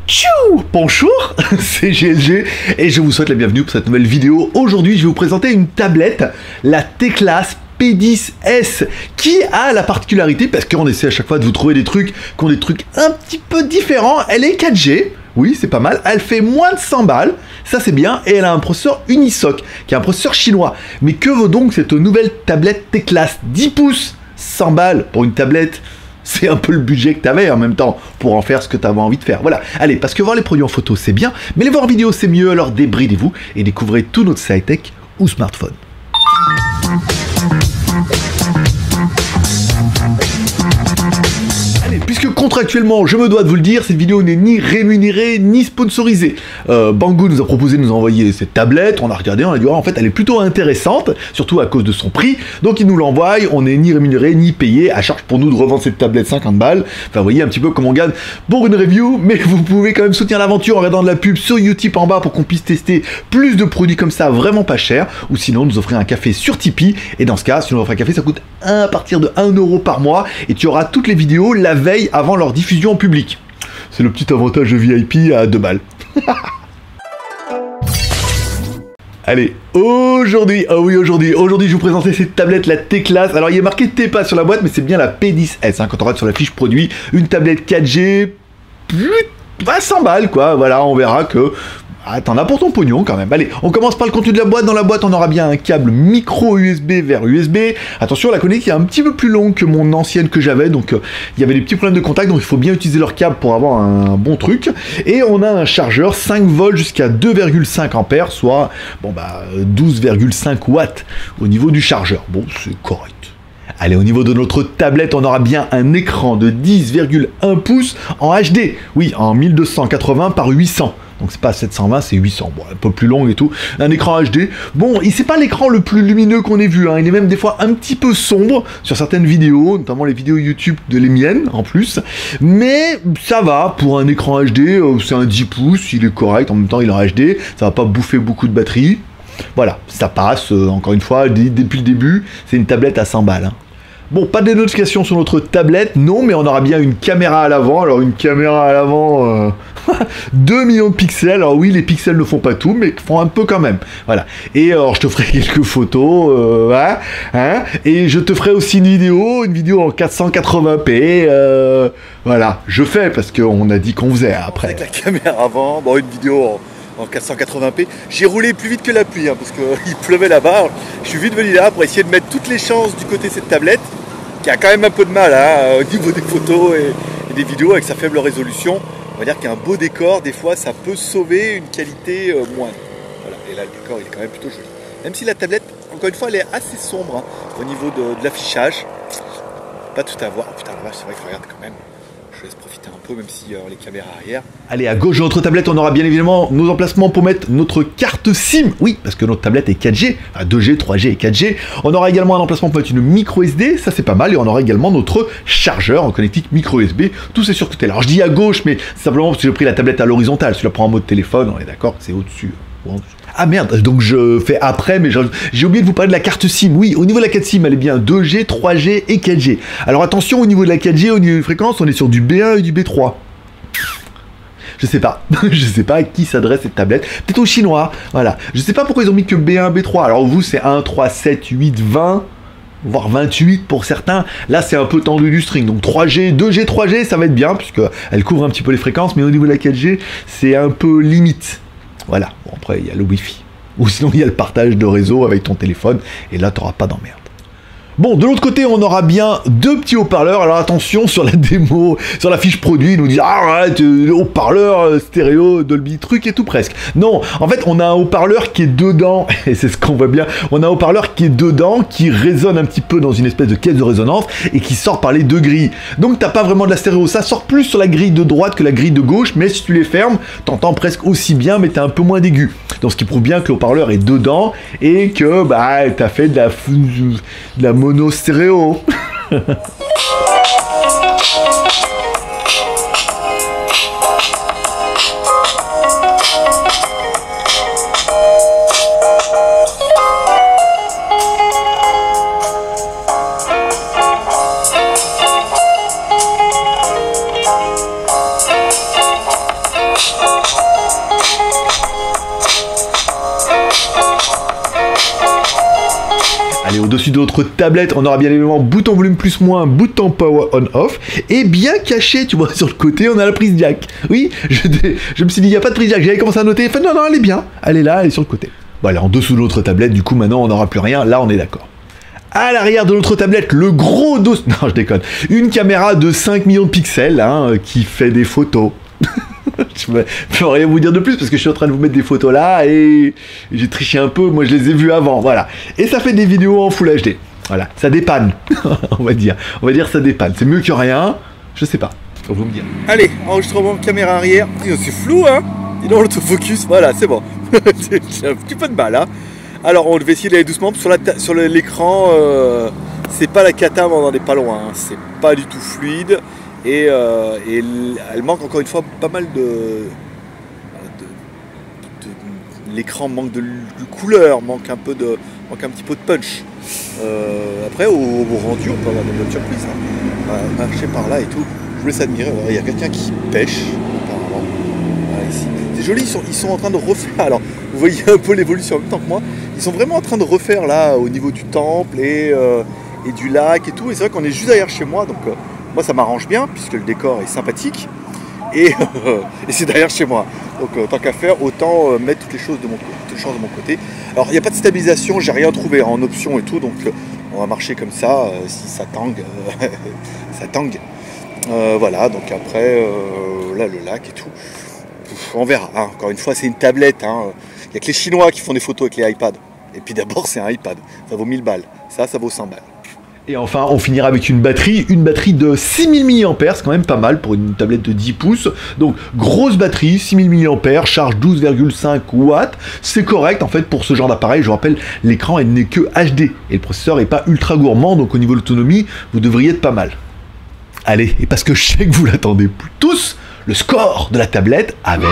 Tchou! Bonjour, c'est GLG et je vous souhaite la bienvenue pour cette nouvelle vidéo. Aujourd'hui, je vais vous présenter une tablette, la T-Class P10S, qui a la particularité, parce qu'on essaie à chaque fois de vous trouver des trucs qui ont des trucs un petit peu différents, elle est 4G, oui c'est pas mal, elle fait moins de 100 balles, ça c'est bien, et elle a un processeur Unisoc, qui est un processeur chinois. Mais que vaut donc cette nouvelle tablette T-Class 10 pouces, 100 balles pour une tablette? C'est un peu le budget que tu avais en même temps pour en faire ce que tu avais envie de faire. Voilà, allez, parce que voir les produits en photo c'est bien, mais les voir en vidéo c'est mieux, alors débridez-vous et découvrez tout notre high-tech ou smartphone. Puisque contractuellement, je me dois de vous le dire, cette vidéo n'est ni rémunérée ni sponsorisée. Banggood nous a proposé de nous envoyer cette tablette, on a regardé, on a dit en fait elle est plutôt intéressante, surtout à cause de son prix, donc ils nous l'envoient, on n'est ni rémunéré ni payé, à charge pour nous de revendre cette tablette 50 balles, enfin vous voyez un petit peu comment on gagne pour une review, mais vous pouvez quand même soutenir l'aventure en regardant de la pub sur Utip en bas pour qu'on puisse tester plus de produits comme ça vraiment pas cher, ou sinon nous offrir un café sur Tipeee, et dans ce cas, si on offre un café ça coûte à partir de 1 € par mois, et tu auras toutes les vidéos la veille avant leur diffusion en public. C'est le petit avantage de VIP à 2 balles. Allez, aujourd'hui, aujourd'hui, je vous présenter cette tablette, la T-Class. Alors, il y a marqué T-Pass sur la boîte, mais c'est bien la P10S. Hein, quand on regarde sur la fiche produit, une tablette 4G, plus 100 balles, quoi. Voilà, on verra que... Ah, t'en as pour ton pognon quand même. Allez, on commence par le contenu de la boîte. Dans la boîte, on aura bien un câble micro USB vers USB. Attention, la connectique est un petit peu plus longue que mon ancienne que j'avais, donc il y avait des petits problèmes de contact, donc il faut bien utiliser leur câble pour avoir un bon truc. Et on a un chargeur 5 volts jusqu'à 2,5 ampères, soit 12,5 watts au niveau du chargeur. Bon, c'est correct. Allez, au niveau de notre tablette, on aura bien un écran de 10,1 pouces en HD. Oui, en 1280 par 800. Donc c'est pas 720, c'est 800. Bon, un peu plus long et tout. Un écran HD. Bon, c'est pas l'écran le plus lumineux qu'on ait vu. Hein. Il est même des fois un petit peu sombre sur certaines vidéos, notamment les vidéos YouTube de les miennes en plus. Mais ça va, pour un écran HD, c'est un 10 pouces, il est correct. En même temps, il est en HD. Ça va pas bouffer beaucoup de batterie. Voilà, ça passe. Encore une fois, depuis le début, c'est une tablette à 100 balles. Hein. Bon, pas de notification sur notre tablette, non, mais on aura bien une caméra à l'avant. Alors, une caméra à l'avant, 2 millions de pixels. Alors oui, les pixels ne font pas tout, mais font un peu quand même. Voilà. Et alors, je te ferai quelques photos, et je te ferai aussi une vidéo en 480p. Voilà, je fais, parce qu'on a dit qu'on faisait après. Avec la caméra avant, bon, une vidéo en 480p. J'ai roulé plus vite que la pluie, hein, parce qu'il pleuvait là-bas. Je suis vite venu là pour essayer de mettre toutes les chances du côté de cette tablette, qui a quand même un peu de mal au niveau des photos et des vidéos avec sa faible résolution. On va dire qu'un beau décor, des fois, ça peut sauver une qualité moindre. Voilà. Et là, le décor, il est quand même plutôt joli. Même si la tablette, encore une fois, elle est assez sombre hein, au niveau de l'affichage. Pas tout à voir. Oh, putain, la vache, c'est vrai que regarde quand même. Je laisse profiter un peu, même si les caméras arrière. Allez, à gauche de notre tablette, on aura bien évidemment nos emplacements pour mettre notre carte SIM. Oui, parce que notre tablette est 4G, enfin 2G, 3G et 4G. On aura également un emplacement pour mettre une micro SD, ça c'est pas mal. Et on aura également notre chargeur en connectique micro USB. Tout c'est sur le côté. Alors je dis à gauche, mais c'est simplement parce que j'ai pris la tablette à l'horizontale. Si tu la prends en mode téléphone, on est d'accord, c'est au-dessus. Ah merde, donc je fais après, mais j'ai oublié de vous parler de la carte SIM. Oui, au niveau de la carte SIM, elle est bien 2G, 3G et 4G. Alors attention, au niveau de la 4G, au niveau de fréquence, on est sur du B1 et du B3. Je sais pas, je sais pas à qui s'adresse cette tablette. Peut-être aux Chinois, voilà. Je sais pas pourquoi ils ont mis que B1, B3. Alors vous, c'est 1, 3, 7, 8, 20... voire 28 pour certains. Là, c'est un peu tendu du string. Donc 3G, 2G, 3G, ça va être bien, puisqu'elle couvre un petit peu les fréquences, mais au niveau de la 4G, c'est un peu limite. Voilà, bon après il y a le Wi-Fi. Ou sinon il y a le partage de réseau avec ton téléphone, et là tu n'auras pas d'emmerde. Bon, de l'autre côté, on aura bien deux petits haut-parleurs. Alors attention, sur la démo, sur la fiche produit, ils nous disent « Arrête, haut-parleur, stéréo, Dolby, truc et tout presque. » Non, en fait, on a un haut-parleur qui est dedans, et c'est ce qu'on voit bien, on a un haut-parleur qui est dedans, qui résonne un petit peu dans une espèce de caisse de résonance, et qui sort par les deux grilles. Donc t'as pas vraiment de la stéréo, ça sort plus sur la grille de droite que la grille de gauche, mais si tu les fermes, t'entends presque aussi bien, mais t'as un peu moins d'aigu. Donc ce qui prouve bien que le haut-parleur est dedans, et que bah t'as fait de la mono stéréo. Au-dessus de notre tablette, on aura bien évidemment bouton volume plus moins, bouton power on off. Et bien caché, tu vois, sur le côté, on a la prise jack. Oui, je me suis dit, il n'y a pas de prise jack. J'avais commencé à noter. Enfin, non, elle est bien. Elle est là, elle est sur le côté. Voilà, en dessous de notre tablette, du coup, maintenant, on n'aura plus rien. Là, on est d'accord. À l'arrière de notre tablette, le gros dos... Non, je déconne. Une caméra de 5 millions de pixels, hein, qui fait des photos. Je ne peux rien vous dire de plus parce que je suis en train de vous mettre des photos là et j'ai triché un peu, moi je les ai vues avant, voilà. Et ça fait des vidéos en Full HD, voilà, ça dépanne, on va dire ça dépanne, c'est mieux que rien, je sais pas, faut vous me dire. Allez, enregistrement caméra arrière, c'est flou hein, dis donc l'autofocus, voilà c'est bon, j'ai un petit peu de mal hein. Alors on devait essayer d'aller doucement, sur l'écran, c'est pas la cata mais on en est pas loin, hein. C'est pas du tout fluide. Et elle manque encore une fois pas mal l'écran manque de couleur, manque un petit peu de punch. Après au rendu on peut avoir des bonnes surprises. Hein. On va marcher par là et tout. Je vous laisse admirer. Il y a quelqu'un qui pêche apparemment. Voilà, ici. C'est joli, ils sont en train de refaire. Alors vous voyez un peu l'évolution en même temps que moi. Ils sont vraiment en train de refaire là au niveau du temple et du lac et tout. Et c'est vrai qu'on est juste derrière chez moi donc. Moi ça m'arrange bien puisque le décor est sympathique et c'est derrière chez moi. Donc tant qu'à faire, autant mettre toutes les choses de mon côté. Alors il n'y a pas de stabilisation, j'ai rien trouvé en option et tout, donc on va marcher comme ça, si ça tangue, ça tangue. Voilà, donc après là le lac et tout. On verra, hein. Encore une fois c'est une tablette, hein. Il n'y a que les Chinois qui font des photos avec les iPads. Et puis d'abord c'est un iPad, ça vaut 1000 balles, ça vaut 100 balles. Et enfin, on finira avec une batterie de 6000 mAh, c'est quand même pas mal pour une tablette de 10 pouces. Donc, grosse batterie, 6000 mAh, charge 12,5 watts. C'est correct, en fait, pour ce genre d'appareil. Je vous rappelle, l'écran, elle n'est que HD. Et le processeur n'est pas ultra gourmand, donc au niveau de l'autonomie, vous devriez être pas mal. Allez, et parce que je sais que vous l'attendez tous, le score de la tablette avec...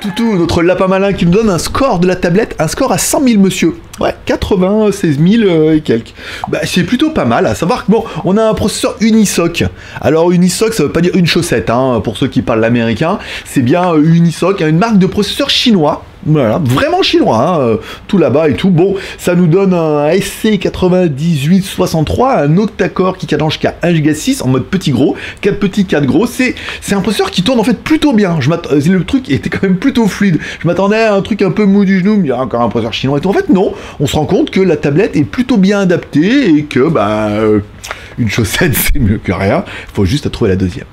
Toutou, notre lapin malin qui nous donne un score de la tablette, un score à 100 000 monsieur. Ouais, 96 000 et quelques. Bah, c'est plutôt pas mal, à savoir que bon, on a un processeur Unisoc. Alors Unisoc, ça veut pas dire une chaussette, hein, pour ceux qui parlent l'américain. C'est bien Unisoc, une marque de processeur chinois. Voilà, vraiment chinois, hein, tout là-bas et tout. Bon, ça nous donne un SC9863, un octa-core qui cadence jusqu'à 1 Go 6 en mode petit gros, 4 petits, 4 gros. C'est un processeur qui tourne en fait plutôt bien. Le truc était quand même plutôt fluide. Je m'attendais à un truc un peu mou du genou, mais il y a encore un processeur chinois et tout. En fait, non, on se rend compte que la tablette est plutôt bien adaptée et que, une chaussette, c'est mieux que rien. Il faut juste trouver la deuxième.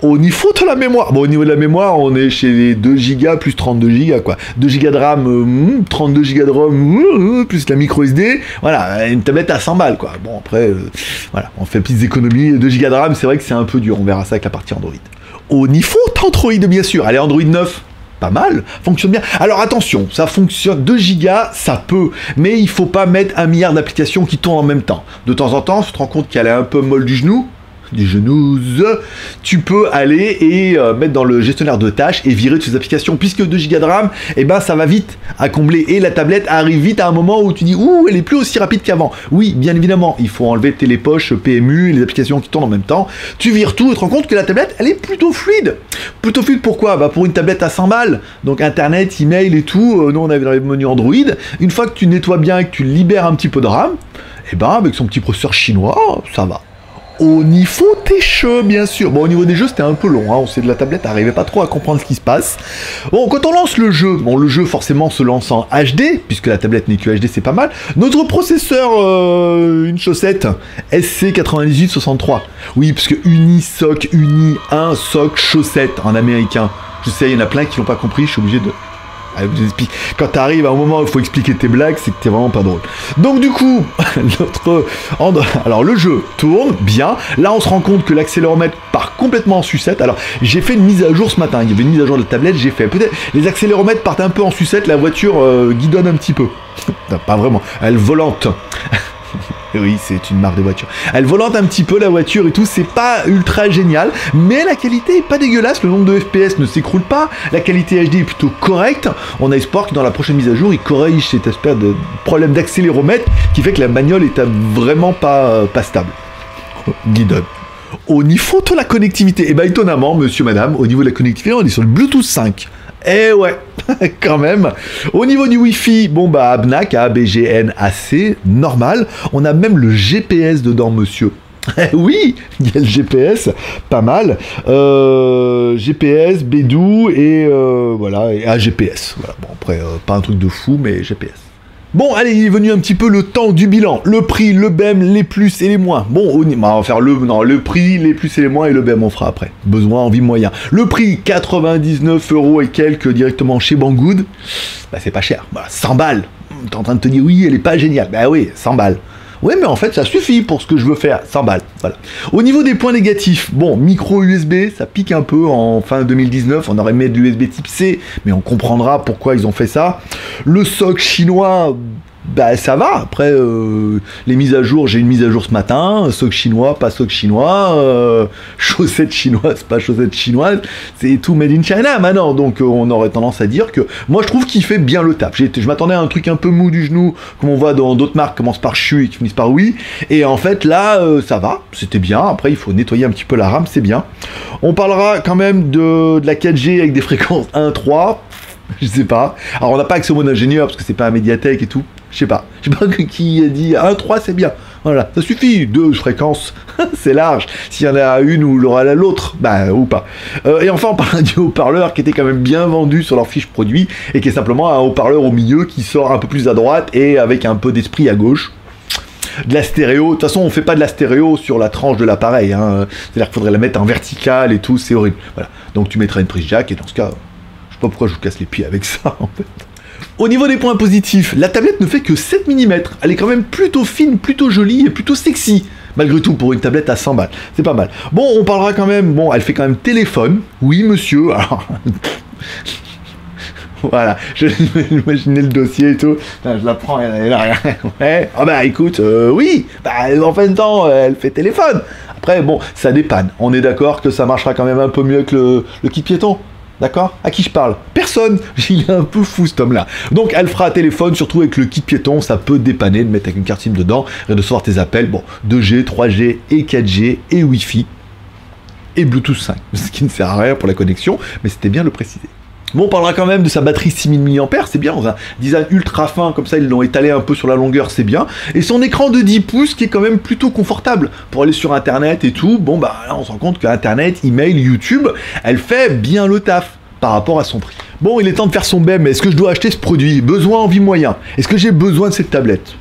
Au niveau de la mémoire, bon, au niveau de la mémoire, on est chez les 2 Go plus 32 Go, quoi. 2 Go de RAM, 32 Go de ROM, plus la micro SD. Voilà, une tablette à 100 balles, quoi. Bon, après, voilà, on fait petites économies. 2 Go de RAM, c'est vrai que c'est un peu dur. On verra ça avec la partie Android. Au niveau d'Android, bien sûr. Allez, Android 9. Pas mal, fonctionne bien. Alors attention, ça fonctionne, 2 Go, ça peut, mais il faut pas mettre 1 milliard d'applications qui tournent en même temps. De temps en temps, tu te rends compte qu'elle est un peu molle du genou, tu peux aller et mettre dans le gestionnaire de tâches et virer toutes ces applications, puisque 2 Go de RAM, eh ben ça va vite à combler et la tablette arrive vite à un moment où tu dis ouh, elle est plus aussi rapide qu'avant. Oui, bien évidemment, il faut enlever télépoche, PMU, les applications qui tournent en même temps. Tu vires tout et te rends compte que la tablette, elle est plutôt fluide. Plutôt fluide pourquoi? Bah pour une tablette à 100 balles, donc internet, email et tout, nous on avait dans les menus Android. Une fois que tu nettoies bien et que tu libères un petit peu de RAM, eh ben avec son petit processeur chinois, ça va. Au niveau des jeux, bien sûr. Bon, au niveau des jeux, c'était un peu long. Hein. On sait de la tablette, n'arrivait pas trop à comprendre ce qui se passe. Bon, quand on lance le jeu, le jeu forcément se lance en HD, puisque la tablette n'est que HD, c'est pas mal. Notre processeur, une chaussette, SC9863. Oui, parce que Unisoc, Uni 1 soc chaussette en américain. Je sais, il y en a plein qui l'ont pas compris, je suis obligé de... Quand t'arrives à un moment où il faut expliquer tes blagues, c'est que t'es vraiment pas drôle. Donc du coup, alors le jeu tourne bien. Là, on se rend compte que l'accéléromètre part complètement en sucette. Alors, j'ai fait une mise à jour ce matin. Il y avait une mise à jour de la tablette. J'ai fait peut-être les accéléromètres partent un peu en sucette. La voiture guidonne un petit peu. Non, pas vraiment. Elle volante. Oui, c'est une marque de voiture. Elle volante un petit peu la voiture et tout, c'est pas ultra génial, mais la qualité est pas dégueulasse, le nombre de FPS ne s'écroule pas, la qualité HD est plutôt correcte. On a espoir que dans la prochaine mise à jour, il corrige cet aspect de problème d'accéléromètre qui fait que la bagnole est vraiment pas stable. Guidonne. Au niveau de la connectivité, et étonnamment, monsieur, madame, au niveau de la connectivité, on est sur le Bluetooth 5. Eh ouais, quand même. Au niveau du Wi-Fi, bon bah ABNAC, ABGNAC, normal. On a même le GPS dedans, monsieur. Oui, il y a le GPS, pas mal. GPS, Bédou et voilà, et GPS. Voilà. Bon après, pas un truc de fou, mais GPS. Bon, allez, il est venu un petit peu le temps du bilan. Le prix, le BEM, les plus et les moins. Bon, on va faire le prix, les plus et les moins et le BEM on fera après. Besoin, envie, moyen. Le prix, 99 € et quelques directement chez Banggood. Bah c'est pas cher. Voilà, 100 balles. T'es en train de te dire oui, elle est pas géniale. Bah oui, 100 balles. Ouais, mais en fait, ça suffit pour ce que je veux faire. 100 balles, voilà. Au niveau des points négatifs, bon, micro USB, ça pique un peu en fin 2019. On aurait mis de l'USB type C, mais on comprendra pourquoi ils ont fait ça. Le SOC chinois, bah ça va. Après, les mises à jour, j'ai une mise à jour ce matin. SOC chinois, pas SOC chinois. Chaussettes chinoises, pas chaussettes chinoises. C'est tout made in China maintenant. Donc, on aurait tendance à dire que moi, je trouve qu'il fait bien le taf. Je m'attendais à un truc un peu mou du genou, comme on voit dans d'autres marques, qui commencent par CHU et qui finissent par oui. Et en fait, là, ça va. C'était bien. Après, il faut nettoyer un petit peu la RAM, c'est bien. On parlera quand même de la 4G avec des fréquences 1.3. Je sais pas. Alors, on n'a pas accès au mode ingénieur parce que c'est pas un médiathèque et tout. Je sais pas qui a dit 1.3 c'est bien. Voilà, ça suffit. 2 fréquences, c'est large. S'il y en a une ou l'aura l'autre, bah ou pas. Et enfin, on parle du haut-parleur qui était quand même bien vendu sur leur fiche produit et qui est simplement un haut-parleur au milieu qui sort un peu plus à droite et avec un peu d'esprit à gauche. De la stéréo, de toute façon on fait pas de la stéréo sur la tranche de l'appareil, hein. C'est-à-dire qu'il faudrait la mettre en vertical et tout, c'est horrible. Voilà. Donc tu mettrais une prise jack et dans ce cas, je sais pas pourquoi je vous casse les pieds avec ça en fait. Au niveau des points positifs, la tablette ne fait que 7 mm. Elle est quand même plutôt fine, plutôt jolie et plutôt sexy. Malgré tout, pour une tablette à 100 balles. C'est pas mal. Bon, on parlera quand même... Bon, elle fait quand même téléphone. Oui, monsieur. Alors... voilà. Je imaginais le dossier et tout. Putain, je la prends, elle est là. Ouais. Ah bah écoute, oui. Bah, en fin de temps, elle fait téléphone. Après, bon, ça dépanne. On est d'accord que ça marchera quand même un peu mieux que le kit piéton. D'accord? À qui je parle? Personne. Il est un peu fou cet homme-là. Donc elle fera téléphone, surtout avec le kit piéton, ça peut dépanner de mettre avec une carte SIM dedans et de recevoir tes appels. Bon, 2G, 3G et 4G et Wi-Fi et Bluetooth 5. Ce qui ne sert à rien pour la connexion, mais c'était bien de le préciser. Bon, on parlera quand même de sa batterie 6000 mAh, c'est bien, dans un design ultra fin, comme ça ils l'ont étalé un peu sur la longueur, c'est bien. Et son écran de 10 pouces qui est quand même plutôt confortable pour aller sur internet et tout. Bon bah là on se rend compte qu'internet, email, YouTube, elle fait bien le taf par rapport à son prix. Bon, il est temps de faire son BEM, est-ce que je dois acheter ce produit? Besoin, envie, moyen. Est-ce que j'ai besoin de cette tablette?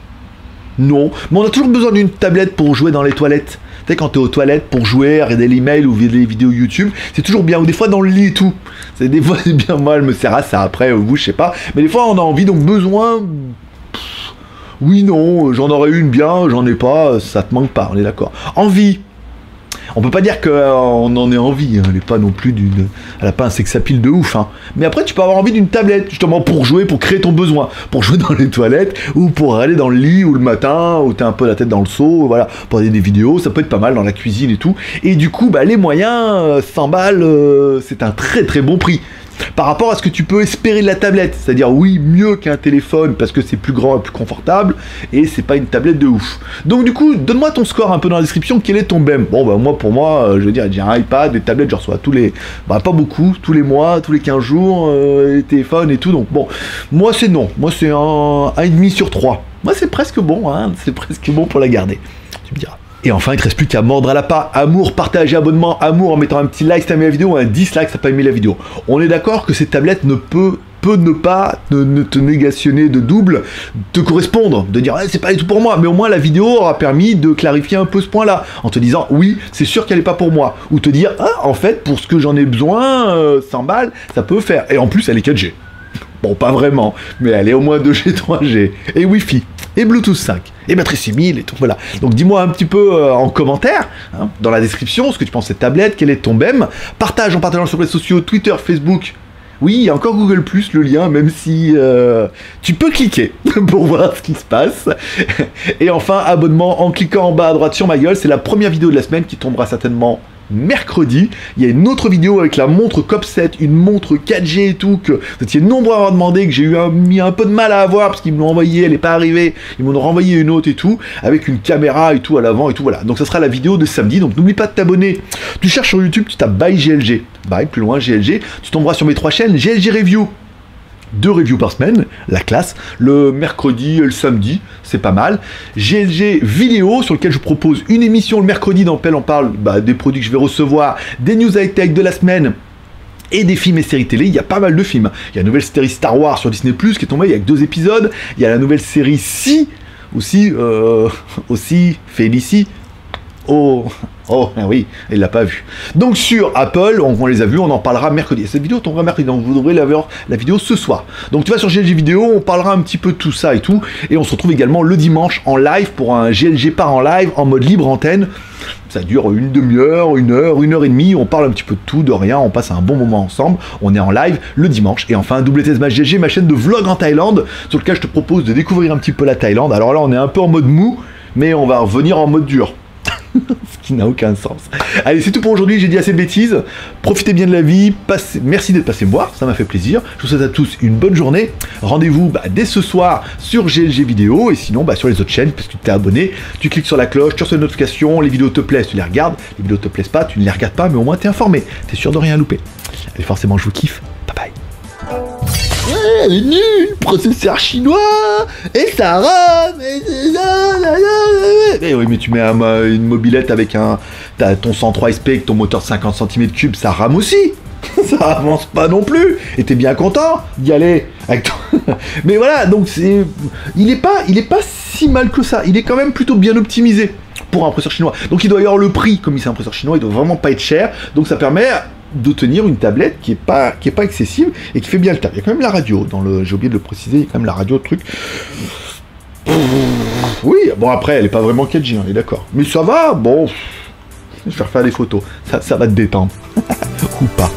Non, mais on a toujours besoin d'une tablette pour jouer dans les toilettes. Tu sais, quand t'es aux toilettes pour jouer, regarder l'email ou des vidéos YouTube, c'est toujours bien, ou des fois dans le lit et tout. Des fois c'est bien, moi elle me sert à ça, après vous je sais pas. Mais des fois on a envie, donc besoin... oui, non, j'en aurais une bien, j'en ai pas, ça te manque pas, on est d'accord. Envie. On peut pas dire qu'on en ait envie, hein. Elle est pas non plus d'une... Elle a pas un sex-appeal de ouf, hein. Mais après tu peux avoir envie d'une tablette, justement pour jouer, pour créer ton besoin. Pour jouer dans les toilettes, ou pour aller dans le lit, ou le matin, où t'as un peu la tête dans le seau, voilà. Pour regarder des vidéos, ça peut être pas mal dans la cuisine et tout. Et du coup, bah les moyens, 100 balles, c'est un très très bon prix. Par rapport à ce que tu peux espérer de la tablette, c'est-à-dire oui, mieux qu'un téléphone parce que c'est plus grand et plus confortable et c'est pas une tablette de ouf. Donc du coup, donne-moi ton score un peu dans la description, quel est ton BEM? Bon bah moi pour moi, je veux dire, j'ai un iPad, des tablettes, je reçois tous les... bah pas beaucoup, tous les mois, tous les 15 jours, les téléphones et tout, donc bon, moi c'est non, moi c'est un 1,5 sur 3. Moi c'est presque bon, hein, c'est presque bon pour la garder, tu me diras. Et enfin, il ne te reste plus qu'à mordre à la part. Amour, partager, abonnement, amour en mettant un petit like si t'as aimé la vidéo ou un dislike si t'as pas aimé la vidéo. On est d'accord que cette tablette ne peut ne pas te négationner de double, te correspondre, de dire c'est pas du tout pour moi, mais au moins la vidéo aura permis de clarifier un peu ce point-là, en te disant oui, c'est sûr qu'elle est pas pour moi, ou te dire ah, en fait, pour ce que j'en ai besoin, 100 balles, ça peut faire. Et en plus, elle est 4G. Bon, pas vraiment, mais elle est au moins 2G, 3G, et Wi-Fi, et Bluetooth 5, et batterie 6000, et tout, voilà. Donc dis-moi un petit peu en commentaire, hein, dans la description, ce que tu penses de cette tablette, quel est ton BEM, partage en partageant sur les réseaux sociaux, Twitter, Facebook. Oui, il y a encore Google+, le lien, même si tu peux cliquer pour voir ce qui se passe. Et enfin, abonnement en cliquant en bas à droite sur ma gueule, c'est la première vidéo de la semaine qui tombera certainement mercredi. Il y a une autre vidéo avec la montre COP7, une montre 4G et tout, que vous étiez nombreux à avoir demandé, que j'ai mis un peu de mal à avoir parce qu'ils me l'ont envoyé, elle n'est pas arrivée, ils m'ont renvoyé une autre et tout, avec une caméra et tout à l'avant et tout, voilà. Donc ça sera la vidéo de samedi, donc n'oublie pas de t'abonner. Tu cherches sur YouTube, tu tapes by GLG. Bye, plus loin, GLG. Tu tomberas sur mes 3 chaînes, GLG Review. 2 reviews par semaine, la classe, le mercredi et le samedi, c'est pas mal. GLG vidéo, sur lequel je propose une émission le mercredi dans lequel on parle des produits que je vais recevoir, des news high-tech de la semaine, et des films et séries télé. Il y a pas mal de films. Il y a la nouvelle série Star Wars sur Disney+, qui est tombée, il y a que 2 épisodes. Il y a la nouvelle série Si, aussi Félicie. Oh, oui, il l'a pas vu. Donc sur Apple, on les a vus, on en parlera mercredi. Cette vidéo tombera mercredi, donc vous devrez la vidéo ce soir. Donc tu vas sur GLG vidéo, on parlera un petit peu de tout ça et tout. Et on se retrouve également le dimanche en live pour un GLG part en live, en mode libre antenne. Ça dure une demi-heure, 1 heure, 1 heure et demie. On parle un petit peu de tout, de rien. On passe un bon moment ensemble. On est en live le dimanche. Et enfin, WTS Match GLG, ma chaîne de vlog en Thaïlande, sur lequel je te propose de découvrir un petit peu la Thaïlande. Alors là, on est un peu en mode mou, mais on va revenir en mode dur. Ce qui n'a aucun sens. Allez, c'est tout pour aujourd'hui, j'ai dit assez de bêtises. Profitez bien de la vie, merci d'être passé me voir, ça m'a fait plaisir. Je vous souhaite à tous une bonne journée. Rendez-vous dès ce soir sur GLG vidéo, et sinon sur les autres chaînes, parce que tu t'es abonné, tu cliques sur la cloche, tu reçois une notification, les vidéos te plaisent, tu les regardes, les vidéos te plaisent pas, tu ne les regardes pas, mais au moins t'es informé, t'es sûr de rien louper. Allez, forcément je vous kiffe, bye bye. Nul, processeur chinois, et ça rame, et oui, mais tu mets une mobilette avec ton 103 SP avec ton moteur de 50 cm3, ça rame aussi. Ça avance pas non plus. Et t'es bien content d'y aller avec ton... Mais voilà, donc il est pas si mal que ça. Il est quand même plutôt bien optimisé pour un processeur chinois. Donc il doit y avoir le prix, comme il c'est un processeur chinois, il doit vraiment pas être cher. Donc ça permet de tenir une tablette qui est pas excessive et qui fait bien le taf. Il y a quand même la radio j'ai oublié de le préciser, il y a quand même la radio, le truc. Oui, bon après elle est pas vraiment 4G, on est d'accord. Mais ça va, bon, je vais refaire des photos, ça va te détendre. Ou pas.